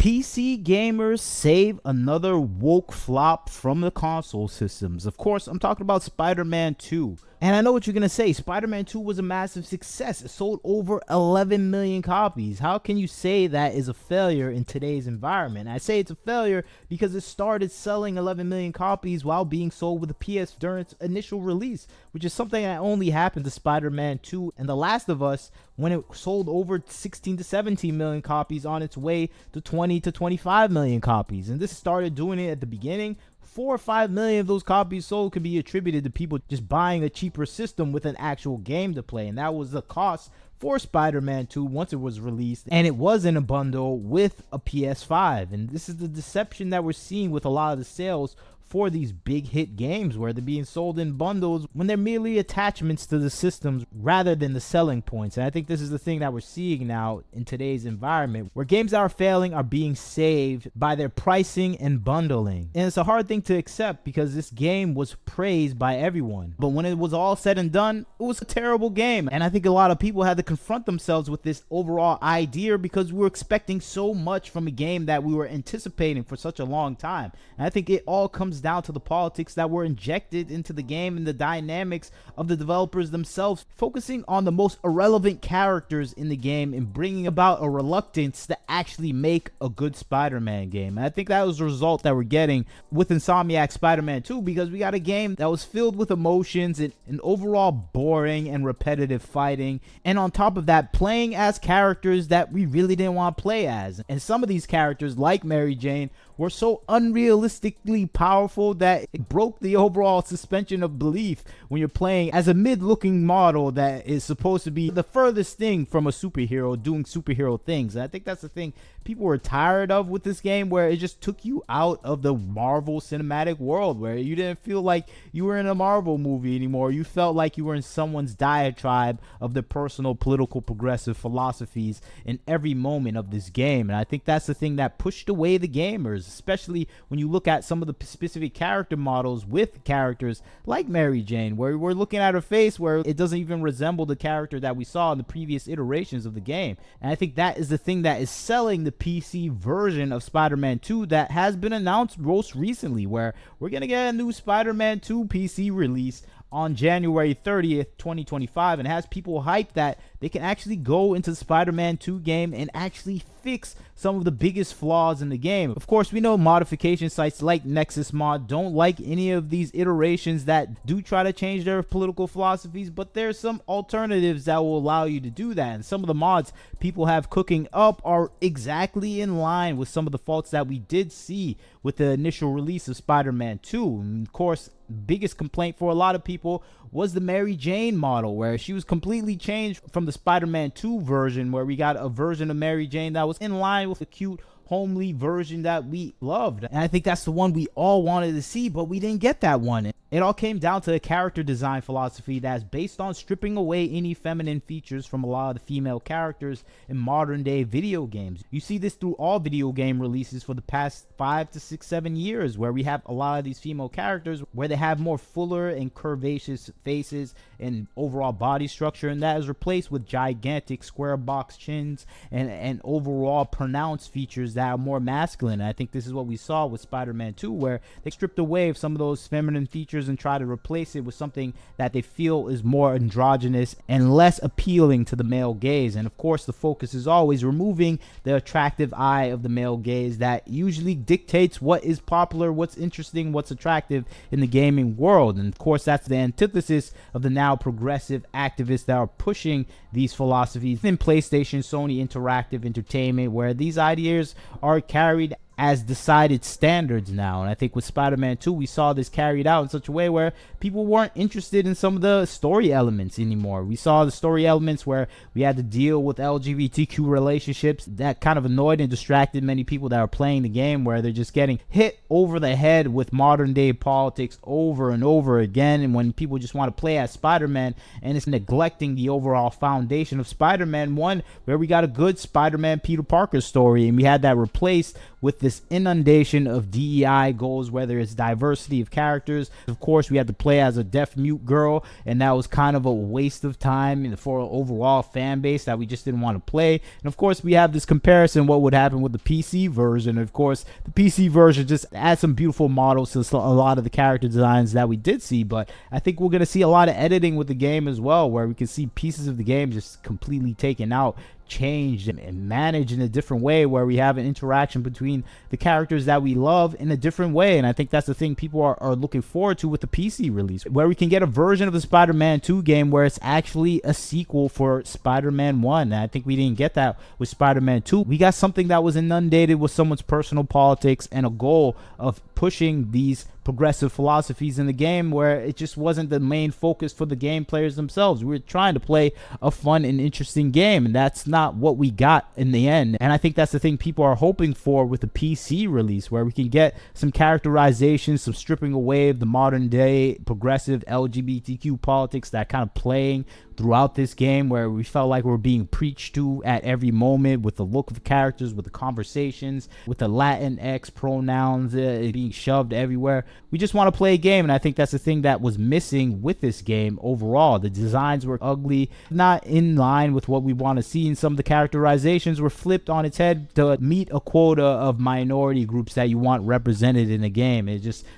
PC gamers save another woke flop from the console systems. Of course, I'm talking about Spider-Man 2. And I know what you're going to say. Spider-Man 2 was a massive success. It sold over 11 million copies. How can you say that is a failure in today's environment? I say it's a failure because it started selling 11 million copies while being sold with the PS during its initial release, which is something that only happened to Spider-Man 2 and The Last of Us, when it sold over 16 to 17 million copies on its way to 20 to 25 million copies. And this started doing it at the beginning. 4 or 5 million of those copies sold could be attributed to people just buying a cheaper system with an actual game to play. And that was the cost for Spider-Man 2 once it was released. And it was in a bundle with a PS5. And this is the deception that we're seeing with a lot of the sales for these big hit games, where they're being sold in bundles when they're merely attachments to the systems rather than the selling points. And I think this is the thing that we're seeing now in today's environment, where games that are failing are being saved by their pricing and bundling. And it's a hard thing to accept because this game was praised by everyone, but when it was all said and done, it was a terrible game. And I think a lot of people had to confront themselves with this overall idea because we were expecting so much from a game that we were anticipating for such a long time. And I think it all comes down to the politics that were injected into the game and the dynamics of the developers themselves, focusing on the most irrelevant characters in the game and bringing about a reluctance to actually make a good Spider-Man game. And I think that was the result that we're getting with Insomniac Spider-Man 2, because we got a game that was filled with emotions and overall boring and repetitive fighting, and on top of that, playing as characters that we really didn't want to play as. And some of these characters, like Mary Jane, were so unrealistically powerful that it broke the overall suspension of belief when you're playing as a mid-looking model that is supposed to be the furthest thing from a superhero doing superhero things. And I think that's the thing people were tired of with this game, where it just took you out of the Marvel cinematic world, where you didn't feel like you were in a Marvel movie anymore. You felt like you were in someone's diatribe of their personal political progressive philosophies in every moment of this game. And I think that's the thing that pushed away the gamers, especially when you look at some of the specific character models with characters like Mary Jane, where we're looking at her face where it doesn't even resemble the character that we saw in the previous iterations of the game. And I think that is the thing that is selling the PC version of Spider-Man 2 that has been announced most recently, where we're gonna get a new Spider-Man 2 PC release on January 30th, 2025, and has people hyped that they can actually go into the Spider-Man 2 game and actually fix some of the biggest flaws in the game. Of course, we know modification sites like Nexus Mod don't like any of these iterations that do try to change their political philosophies, but there's some alternatives that will allow you to do that. And some of the mods people have cooking up are exactly in line with some of the faults that we did see with the initial release of Spider-Man 2. And of course, biggest complaint for a lot of people was the Mary Jane model, where she was completely changed from the Spider-Man 2 version, where we got a version of Mary Jane that was in line with the cute homely version that we loved. And I think that's the one we all wanted to see, but we didn't get that one. It all came down to a character design philosophy that's based on stripping away any feminine features from a lot of the female characters in modern day video games. You see this through all video game releases for the past 5 to 6, 7 years, where we have a lot of these female characters where they have more fuller and curvaceous faces and overall body structure, and that is replaced with gigantic square box chins and overall pronounced features that are more masculine. And I think this is what we saw with Spider-Man 2, where they stripped away some of those feminine features and try to replace it with something that they feel is more androgynous and less appealing to the male gaze. And of course, the focus is always removing the attractive eye of the male gaze that usually dictates what is popular, what's interesting, what's attractive in the gaming world. And of course, that's the antithesis of the now progressive activists that are pushing these philosophies in PlayStation, Sony Interactive Entertainment, where these ideas are carried as decided standards now. And I think with Spider-Man 2, we saw this carried out in such a way where people weren't interested in some of the story elements anymore. We saw the story elements where we had to deal with LGBTQ relationships that kind of annoyed and distracted many people that are playing the game, where they're just getting hit over the head with modern day politics over and over again. And when people just want to play as Spider-Man, and it's neglecting the overall foundation of Spider-Man 1, where we got a good Spider-Man Peter Parker story, and we had that replaced with this inundation of DEI goals, whether it's diversity of characters. Of course, we had to play as a deaf mute girl, and that was kind of a waste of time for an overall fan base that we just didn't want to play. And of course, we have this comparison, what would happen with the PC version. Of course, the PC version just adds some beautiful models to a lot of the character designs that we did see, but I think we're going to see a lot of editing with the game as well, where we can see pieces of the game just completely taken out, changed, and managed in a different way, where we have an interaction between the characters that we love in a different way. And I think that's the thing people are looking forward to with the PC release, where we can get a version of the Spider-Man 2 game where it's actually a sequel for Spider-Man 1. And I think we didn't get that with Spider-Man 2. We got something that was inundated with someone's personal politics and a goal of pushing these progressive philosophies in the game, where it just wasn't the main focus for the game players themselves. We were trying to play a fun and interesting game, and that's not what we got in the end. And I think that's the thing people are hoping for with the PC release, where we can get some characterization, some stripping away of the modern day progressive LGBTQ politics that kind of playing throughout this game, where we felt like we were being preached to at every moment with the look of characters, with the conversations, with the Latinx pronouns being shoved everywhere. We just want to play a game, and I think that's the thing that was missing with this game overall. The designs were ugly, not in line with what we want to see, and some of the characterizations were flipped on its head to meet a quota of minority groups that you want represented in a game.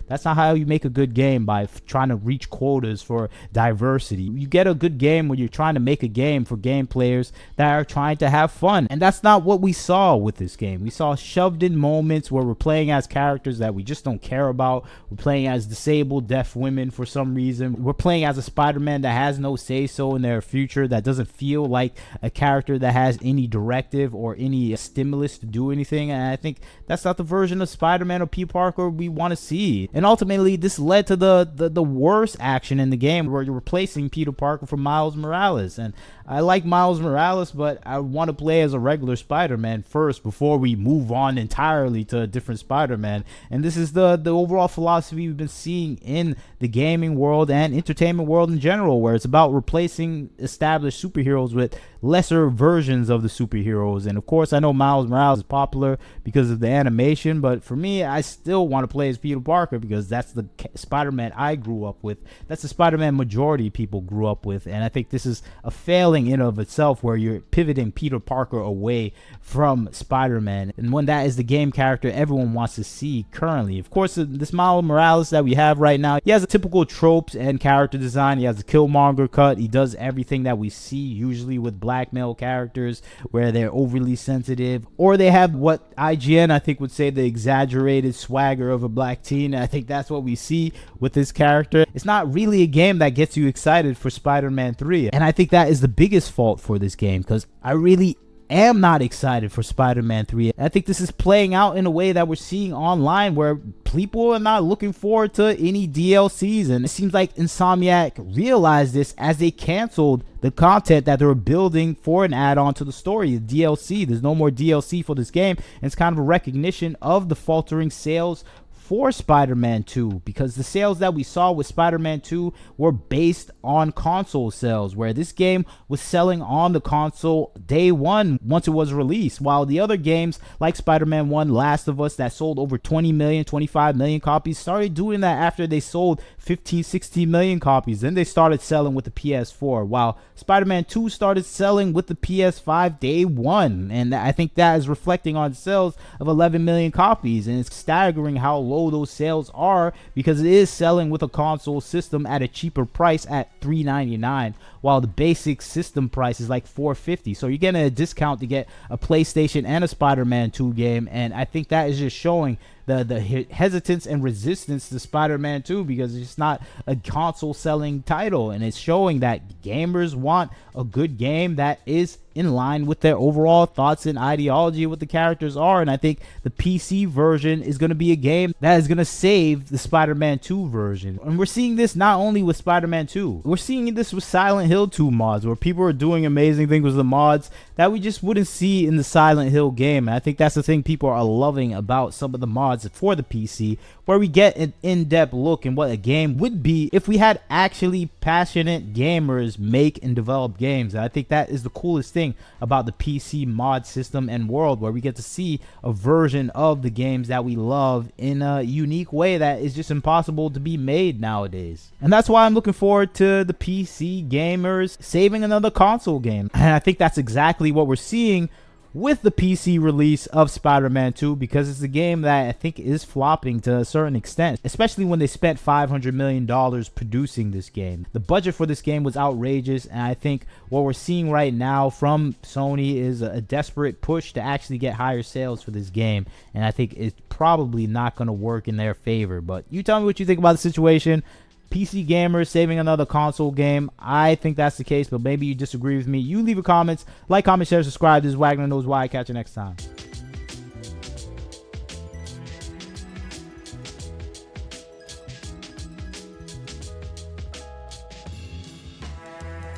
That's not how you make a good game, by trying to reach quotas for diversity. You get a good game when you're trying to make a game for game players that are trying to have fun, and that's not what we saw with this game. We saw shoved in moments where we're playing as characters that we just don't care about. We're playing as disabled deaf women for some reason. We're playing as a Spider-Man that has no say-so in their future, that doesn't feel like a character that has any directive or any stimulus to do anything. And I think that's not the version of Spider-Man or Peter Parker we want to see. And ultimately, this led to the worst action in the game, where you're replacing Peter Parker for Miles Morales. And I like Miles Morales, but I want to play as a regular Spider-Man first before we move on entirely to a different Spider-Man. And this is the overall philosophy we've been seeing in the gaming world and entertainment world in general, where it's about replacing established superheroes with lesser versions of the superheroes. And of course, I know Miles Morales is popular because of the animation, but for me, I still want to play as Peter Parker because that's the Spider-Man I grew up with. That's the Spider-Man majority of people grew up with. And I think this is a failing in of itself, where you're pivoting Peter Parker away from Spider-Man, and when that is the game character everyone wants to see currently. Of course, this Miles Morales that we have right now, he has a typical tropes and character design. He has a Killmonger cut. He does everything that we see usually with black male characters, where they're overly sensitive, or they have what IGN I think would say the exaggerated swagger of a black teen. And I think that's what we see with this character. It's not really a game that gets you excited for Spider-Man 3, and I think that is the biggest fault for this game, because I really am not excited for Spider-Man 3. I think this is playing out in a way that we're seeing online, where people are not looking forward to any DLCs, and it seems like Insomniac realized this as they canceled the content that they were building for an add-on to the story, the DLC. There's no more DLC for this game, and it's kind of a recognition of the faltering sales for Spider-Man 2, because the sales that we saw with Spider-Man 2 were based on console sales, where this game was selling on the console day one once it was released, while the other games like Spider-Man 1, Last of Us, that sold over 20 million, 25 million copies, started doing that after they sold 15, 16 million copies. Then they started selling with the PS4, while Spider-Man 2 started selling with the PS5 day one, and I think that is reflecting on sales of 11 million copies, and it's staggering how low those sales are, because it is selling with a console system at a cheaper price at $399, while the basic system price is like $450. So you're getting a discount to get a PlayStation and a Spider-Man 2 game, and I think that is just showing the hesitance and resistance to Spider-Man 2, because it's not a console selling title, and it's showing that gamers want a good game that is in line with their overall thoughts and ideology of what the characters are. And I think the PC version is going to be a game that is going to save the Spider-Man 2 version. And we're seeing this not only with Spider-Man 2, we're seeing this with Silent Hill 2 mods, where people are doing amazing things with the mods that we just wouldn't see in the Silent Hill game. And I think that's the thing people are loving about some of the mods mods for the PC, where we get an in-depth look in what a game would be if we had actually passionate gamers make and develop games. And I think that is the coolest thing about the PC mod system and world, where we get to see a version of the games that we love in a unique way that is just impossible to be made nowadays. And that's why I'm looking forward to the PC gamers saving another console game. And I think that's exactly what we're seeing with the PC release of Spider-Man 2, because it's a game that I think is flopping to a certain extent, especially when they spent $500 million producing this game. The budget for this game was outrageous, and I think what we're seeing right now from Sony is a desperate push to actually get higher sales for this game, and I think it's probably not going to work in their favor. But you tell me what you think about the situation. PC gamers saving another console game. I think that's the case, but maybe you disagree with me. You leave your comments. Like, comment, share, subscribe. This is Wagner Knows Why. Catch you next time.